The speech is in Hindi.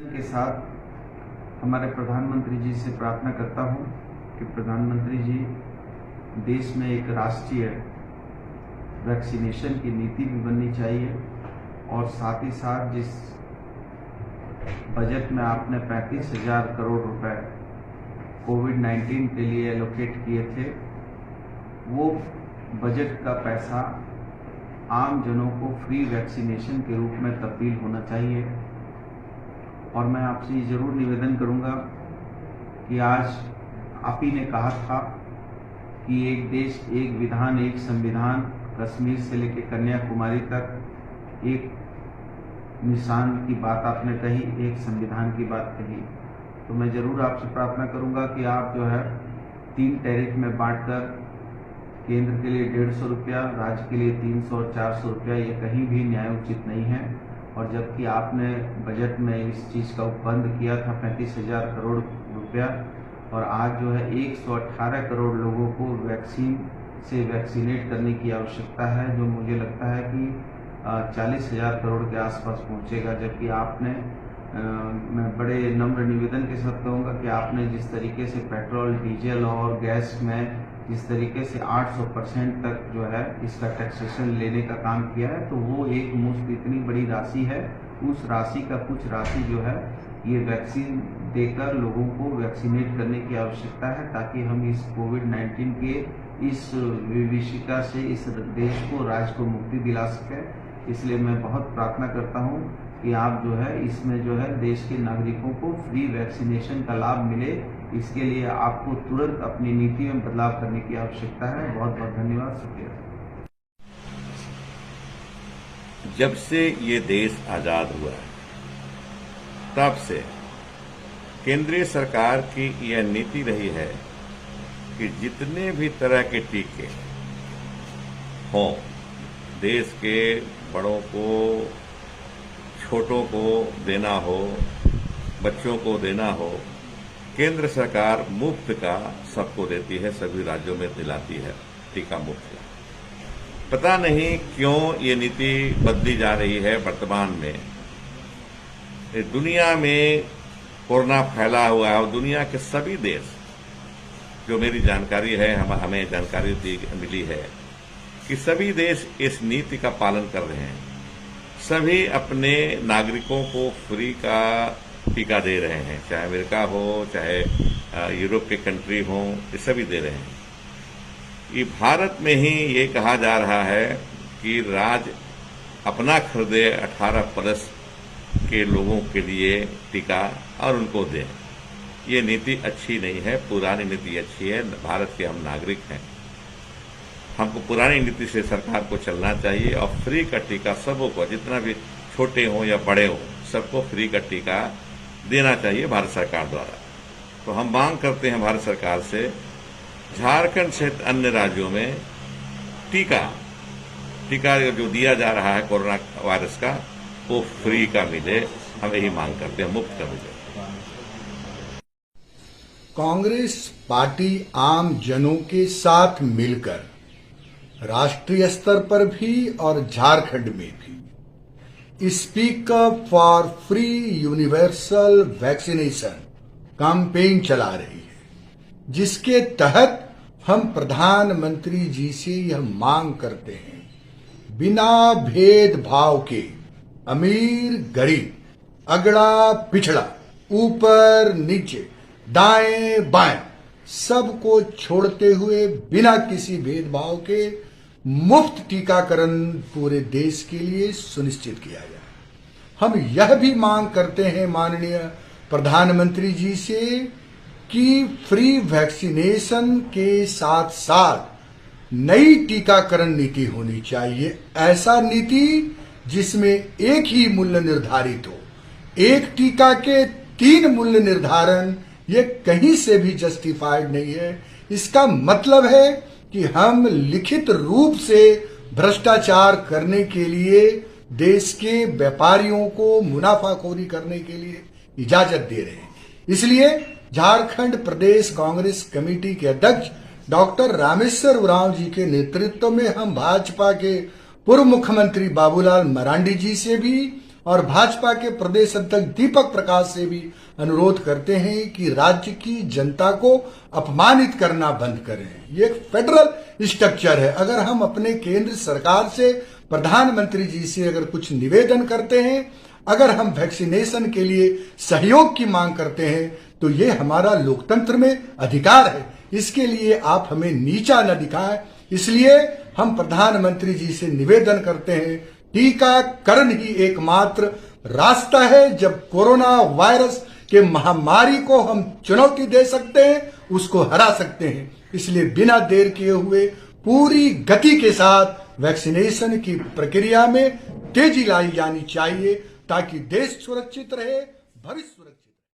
के साथ हमारे प्रधानमंत्री जी से प्रार्थना करता हूं कि प्रधानमंत्री जी देश में एक राष्ट्रीय वैक्सीनेशन की नीति भी बननी चाहिए और साथ ही साथ जिस बजट में आपने 35,000 करोड़ रुपए कोविड-19 के लिए एलोकेट किए थे, वो बजट का पैसा आम जनों को फ्री वैक्सीनेशन के रूप में तब्दील होना चाहिए। और मैं आपसे ये जरूर निवेदन करूंगा कि आज आप ही ने कहा था कि एक देश एक विधान एक संविधान, कश्मीर से लेकर कन्याकुमारी तक एक निशान की बात आपने कही, एक संविधान की बात कही। तो मैं जरूर आपसे प्रार्थना करूंगा कि आप जो है 3 टैरिफ में बांटकर केंद्र के लिए 150 रुपया, राज्य के लिए 300 और 400 रुपया, ये कहीं भी न्याय उचित नहीं है। और जबकि आपने बजट में इस चीज़ का बंद किया था 35,000 करोड़ रुपया, और आज जो है 118 करोड़ लोगों को वैक्सीन से वैक्सीनेट करने की आवश्यकता है, जो मुझे लगता है कि 40,000 करोड़ के आसपास पहुंचेगा। जबकि आपने मैं बड़े नम्र निवेदन के साथ कहूँगा कि आपने जिस तरीके से पेट्रोल, डीजल और गैस में जिस तरीके से 800% तक जो है इसका टैक्सेशन लेने का काम किया है, तो वो एक मुश्त इतनी बड़ी राशि है। उस राशि का कुछ राशि जो है ये वैक्सीन देकर लोगों को वैक्सीनेट करने की आवश्यकता है, ताकि हम इस कोविड-19 के इस विभीषिका से इस देश को, राज्य को मुक्ति दिला सकें। इसलिए मैं बहुत प्रार्थना करता हूँ कि आप जो है इसमें जो है देश के नागरिकों को फ्री वैक्सीनेशन का लाभ मिले। इसके लिए आपको तुरंत अपनी नीति में बदलाव करने की आवश्यकता है। बहुत बहुत धन्यवाद, शुक्रिया। जब से ये देश आजाद हुआ है तब से केंद्रीय सरकार की यह नीति रही है कि जितने भी तरह के टीके हों, देश के बड़ों को, छोटों को देना हो, बच्चों को देना हो, केंद्र सरकार मुफ्त का सबको देती है, सभी राज्यों में दिलाती है टीका मुफ्त का। पता नहीं क्यों ये नीति बदली जा रही है वर्तमान में। दुनिया में कोरोना फैला हुआ है और दुनिया के सभी देश, जो मेरी जानकारी है, हमें जानकारी मिली है कि सभी देश इस नीति का पालन कर रहे हैं। सभी अपने नागरिकों को फ्री का टीका दे रहे हैं, चाहे अमेरिका हो, चाहे यूरोप के कंट्री हो, ये सभी दे रहे हैं। ये भारत में ही ये कहा जा रहा है कि राज्य अपना खरीदे 18 प्लस के लोगों के लिए टीका और उनको दें। ये नीति अच्छी नहीं है, पुरानी नीति अच्छी है। भारत के हम नागरिक हैं, हमको पुरानी नीति से सरकार को चलना चाहिए और फ्री का टीका सबों को, जितना भी छोटे हों या बड़े हों, सबको फ्री का टीका देना चाहिए भारत सरकार द्वारा। तो हम मांग करते हैं भारत सरकार से, झारखंड सहित अन्य राज्यों में टीका जो दिया जा रहा है कोरोना वायरस का, वो फ्री का मिले। हम यही मांग करते हैं, मुफ्त का मिले। कांग्रेस पार्टी आम जनों के साथ मिलकर राष्ट्रीय स्तर पर भी और झारखंड में भी speak up for free universal vaccination campaign चला रही है, जिसके तहत हम प्रधानमंत्री जी से यह मांग करते हैं, बिना भेदभाव के अमीर गरीब, अगड़ा पिछड़ा, ऊपर नीचे, दाएं बाएं, सबको छोड़ते हुए बिना किसी भेदभाव के मुफ्त टीकाकरण पूरे देश के लिए सुनिश्चित किया जाए। हम यह भी मांग करते हैं माननीय प्रधानमंत्री जी से कि फ्री वैक्सीनेशन के साथ साथ नई टीकाकरण नीति होनी चाहिए। ऐसा नीति जिसमें एक ही मूल्य निर्धारित हो। एक टीका के 3 मूल्य निर्धारण, ये कहीं से भी जस्टिफाइड नहीं है। इसका मतलब है कि हम लिखित रूप से भ्रष्टाचार करने के लिए, देश के व्यापारियों को मुनाफाखोरी करने के लिए इजाजत दे रहे हैं। इसलिए झारखंड प्रदेश कांग्रेस कमेटी के अध्यक्ष डॉक्टर रामेश्वर उरांव जी के नेतृत्व में हम भाजपा के पूर्व मुख्यमंत्री बाबूलाल मरांडी जी से भी और भाजपा के प्रदेश अध्यक्ष दीपक प्रकाश से भी अनुरोध करते हैं कि राज्य की जनता को अपमानित करना बंद करें। ये एक फेडरल स्ट्रक्चर है। अगर हम अपने केंद्र सरकार से, प्रधानमंत्री जी से अगर कुछ निवेदन करते हैं, अगर हम वैक्सीनेशन के लिए सहयोग की मांग करते हैं, तो ये हमारा लोकतंत्र में अधिकार है। इसके लिए आप हमें नीचा न दिखाएं। इसलिए हम प्रधानमंत्री जी से निवेदन करते हैं, टीकाकरण ही एकमात्र रास्ता है। जब कोरोना वायरस के महामारी को हम चुनौती दे सकते हैं, उसको हरा सकते हैं। इसलिए बिना देर किए हुए पूरी गति के साथ वैक्सीनेशन की प्रक्रिया में तेजी लाई जानी चाहिए, ताकि देश सुरक्षित रहे, भविष्य सुरक्षित